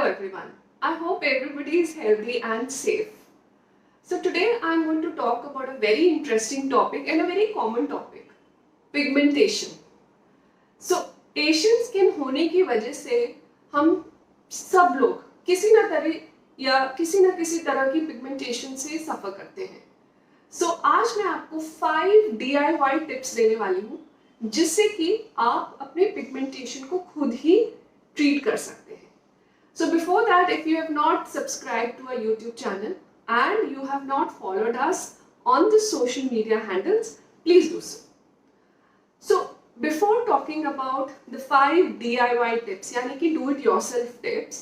everyone. I hope everybody is healthy and safe. So today I am going to talk about a very interesting topic and a very common topic, pigmentation. So Asian skin होने की वजह से हम सब लोग किसी न किसी तरह की पिगमेंटेशन से सफ़र करते हैं. So आज मैं आपको 5 DIY टिप्स देने वाली हूँ जिससे कि आप अपने पिगमेंटेशन को खुद ही ट्रीट कर सकते हैं. So before that, if you have not subscribed to our YouTube channel and you have not followed us on the social media handles, please do so. So before talking about the 5 DIY tips, यानी कि do it yourself tips,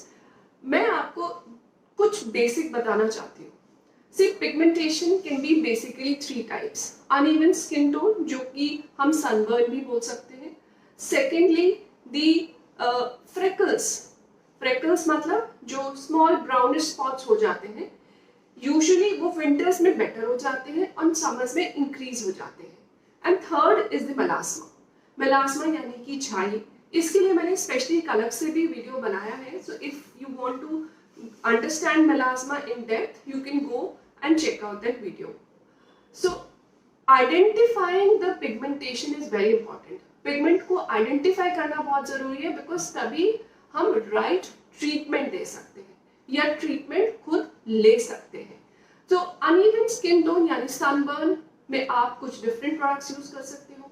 मैं आपको कुछ basic बताना चाहती हूँ. See, pigmentation can be basically 3 types. Uneven skin tone, जो कि हम sunburn भी बोल सकते हैं. Secondly, the freckles. फ्रेकल्स मतलब जो स्मॉल ब्राउनिश स्पॉट्स हो जाते हैं, यूजुअली वो विंटर्स में बेटर हो जाते हैं और समर्स में इंक्रीज हो जाते हैं. And third is the melasma. Melasma यानी कि छाई. इसके लिए मैंने स्पेशली एक अलग से भी वीडियो बनाया है. So if you want to understand melasma in depth, you can go and check out that video. So identifying the pigmentation is very important. Pigment को आइडेंटिफाई करना बहुत जरूरी है, बिकॉज तभी हम राइट ट्रीटमेंट दे सकते हैं या ट्रीटमेंट खुद ले सकते हैं. तो अनइवन स्किन टोन यानी सनबर्न में आप कुछ डिफरेंट प्रोडक्ट्स यूज कर सकते हो.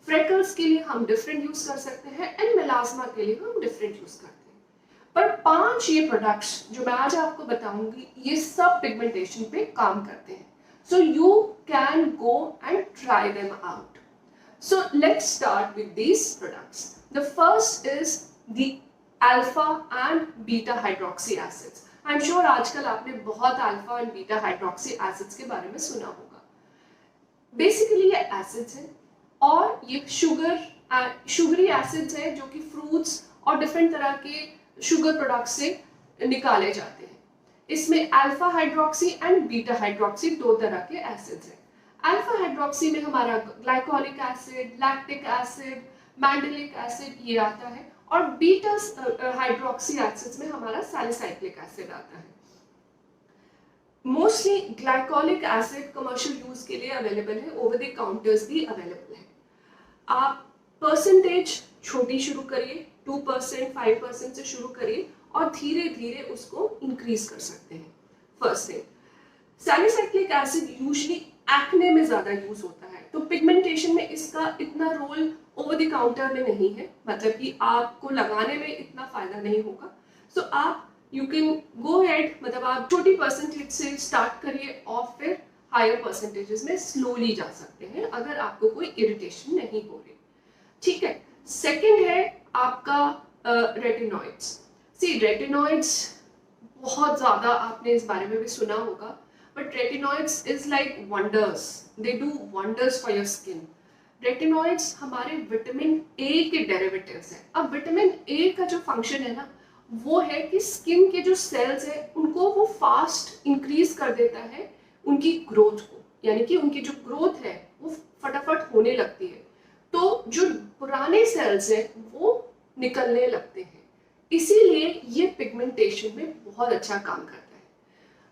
फ्रेकल्स के लिए हम डिफरेंट यूज कर सकते हैं एंड मेलास्मा के लिए हम डिफरेंट यूज करते हैं. पर 5 ये प्रोडक्ट्स जो मैं आज आपको बताऊंगी, ये सब पिगमेंटेशन पे काम करते हैं. So you can go and try them out. So let's start with these products. The first is the alpha and beta hydroxy acids. I am sure आजकल आपने बहुत alpha and beta hydroxy acids के बारे में सुना होगा. Basically ये acids हैं और ये शुगरी एसिड्स हैं जो कि फ्रूट्स और डिफरेंट तरह के शुगर प्रोडक्ट्स से निकाले जाते हैं. इसमें alpha hydroxy and beta hydroxy 2 तरह के एसिड्स हैं. अल्फा हाइड्रोक्सी में हमारा glycolic acid, lactic acid, mandelic acid ये आता है, और बीटा हाइड्रोक्सी एसिड्स में हमारा सैलिसाइक्लिक एसिड आता है. Mostly glycolic acid commercial use के लिए अवेलेबल है, ओवर द काउंटर्स भी अवेलेबल है. आप परसेंटेज छोटी शुरू करिए, 2%, 5% से शुरू करिए और धीरे धीरे उसको इंक्रीज कर सकते हैं. First thing, salicylic acid usually acne में ज्यादा यूज होता है, तो पिगमेंटेशन में इसका इतना रोल ओवर द काउंटर में नहीं है, मतलब कि आपको लगाने में इतना फायदा नहीं होगा. सो आप यू कैन गो हेड, मतलब आप छोटी परसेंटेज से स्टार्ट करिए और फिर हायर परसेंटेजेस में स्लोली जा सकते हैं अगर आपको कोई इरिटेशन नहीं हो रही. ठीक है. सेकेंड है आपका रेटिनॉइड्स. सी, रेटिनॉइड्स बहुत ज्यादा आपने इस बारे में भी सुना होगा, but retinoids is like wonders. They do wonders for your skin. Retinoids हमारे विटामिन ए के डेरिवेटिव्स हैं. अब विटामिन ए का जो फंक्शन है ना, वो है कि स्किन के जो सेल्स है उनको वो फास्ट इंक्रीज कर देता है, उनकी ग्रोथ को, यानी कि उनकी जो ग्रोथ है वो फटाफट होने लगती है, तो जो पुराने सेल्स हैं वो निकलने लगते हैं. इसीलिए ये पिगमेंटेशन में बहुत अच्छा काम करता है.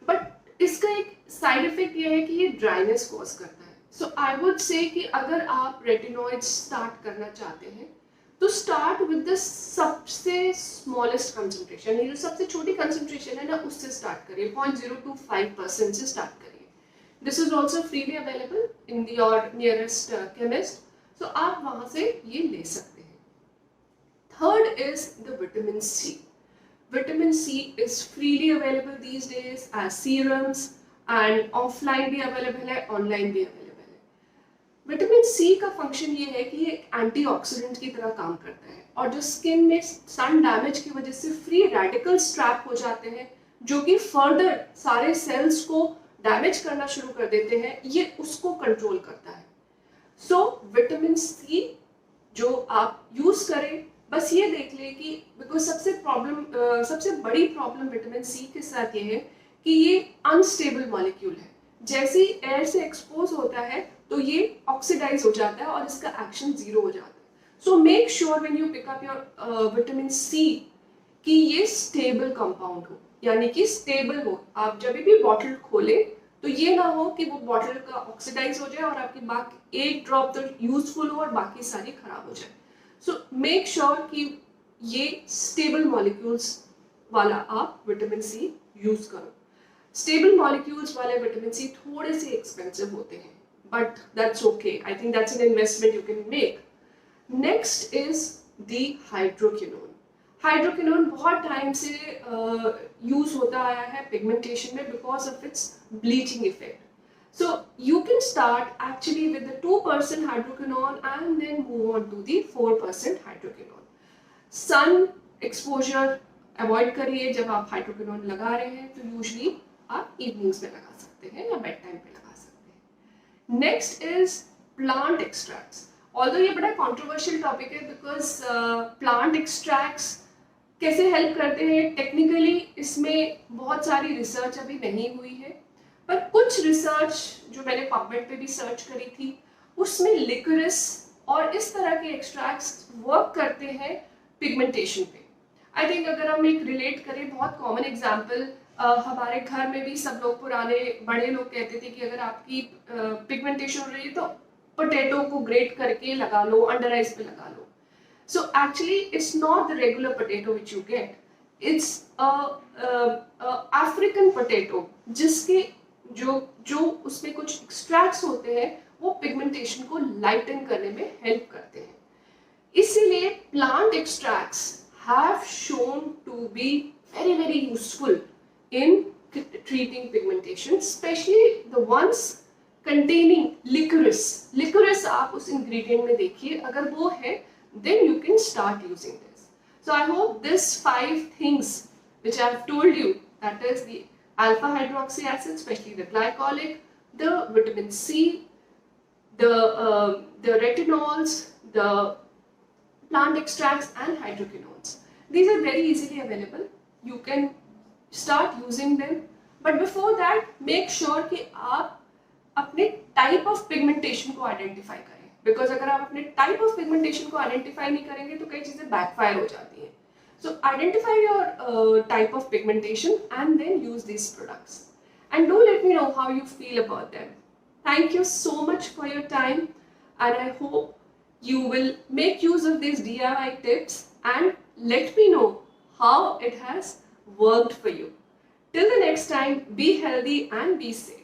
बट इसका एक साइड इफेक्ट ये है कि ये ड्राइनेस कॉज करता है. सो आई वुड से कि अगर आप रेटिनॉइड्स स्टार्ट करना चाहते हैं तो स्टार्ट विद द सबसे स्मॉलेस्ट कंसंट्रेशन. ये जो सबसे छोटी कंसंट्रेशन है ना, उससे स्टार्ट करिए. 0.025% से स्टार्ट करिए. This is also freely available in your nearest chemist, so आप वहां से ये ले सकते हैं. Third is the vitamin C. Vitamin C is freely available these days as serums, and offline भी अवेलेबल है, ऑनलाइन भी अवेलेबल है. विटामिन सी का फंक्शन ये है कि ये एंटीऑक्सीडेंट की तरह काम करता है, और जो स्किन में सन डैमेज की वजह से फ्री रेडिकल्स ट्रैप हो जाते हैं जो कि फर्दर सारे सेल्स को डैमेज करना शुरू कर देते हैं, ये उसको कंट्रोल करता है. सो विटामिन सी जो आप यूज करें, बस ये देख ले कि बिकॉज सबसे बड़ी प्रॉब्लम विटामिन सी के साथ ये है कि ये अनस्टेबल मॉलिक्यूल है. जैसे ही एयर से एक्सपोज होता है तो ये ऑक्सीडाइज हो जाता है और इसका एक्शन 0 हो जाता है. So make sure when you pick up your vitamin C कि ये स्टेबल कंपाउंड हो, यानी कि स्टेबल हो। आप जब भी बॉटल खोले तो ये ना हो कि वो बॉटल का ऑक्सीडाइज हो जाए और आपकी बाकी एक ड्रॉप तो यूजफुल हो और बाकी सारी खराब हो जाए। सो मेक श्योर कि ये स्टेबल मॉलिक्यूल्स वाला आप विटामिन सी यूज करो। स्टेबल मॉलिक्यूल्स वाले विटामिन सी थोड़े से एक्सपेंसिव होते हैं, but that's okay, I think that's an investment you can make. Next is the hydroquinone. Hydroquinone बहुत टाइम से यूज होता आया है पिगमेंटेशन में because of its bleaching effect. So you can start actually with the 2% hydroquinone and then move on to the 4% hydroquinone. Sun exposure avoid करिए जब आप hydroquinone लगा रहे हैं, तो यूजली आप इवनिंग्स में लगा सकते हैं या बेड टाइम पे लगा सकते हैं. Next is plant extracts. Although ये बड़ा कॉन्ट्रोवर्शियल टॉपिक है बिकॉज प्लांट एक्सट्रैक्ट्स कैसे हेल्प करते हैं, टेक्निकली इसमें बहुत सारी रिसर्च अभी नहीं हुई है, पर कुछ रिसर्च जो मैंने पबमेड पे भी सर्च करी थी उसमें लिकोरिस और इस तरह के एक्सट्रैक्ट्स वर्क करते हैं पिगमेंटेशन पे. आई थिंक अगर हम एक रिलेट करें, बहुत कॉमन एग्जांपल हमारे घर में भी सब लोग, पुराने बड़े लोग कहते थे कि अगर आपकी पिगमेंटेशन हो रही है तो पोटैटो को ग्रेट करके लगा लो, अंडर आइज पे लगा लो. So actually it's not the regular potato which you get, it's African potato जिसके जो उसमें कुछ एक्सट्रैक्ट्स होते हैं वो पिगमेंटेशन को लाइटन करने में हेल्प करते हैं. इसीलिए plant extracts have shown to be very very useful in treating pigmentation, especially the ones containing licorice. Licorice आप उस ingredient में देखिए, अगर वो है then you can start using this. So I hope this 5 things which I have told you, that is the alpha hydroxy acid, especially the glycolic, the vitamin C, the retinols, the plant extracts and hydroquinones. These are very easily available. You can start using them. But before that, make sure कि आप अपने type of pigmentation को identify करें. Because अगर आप अपने type of pigmentation को identify नहीं करेंगे तो कई चीजें backfire हो जाती हैं. So identify your type of pigmentation and then use these products. And do let me know how you feel about them. Thank you so much for your time, and I hope you will make use of these DIY tips and let me know how it has worked for you. Till the next time, be healthy and be safe.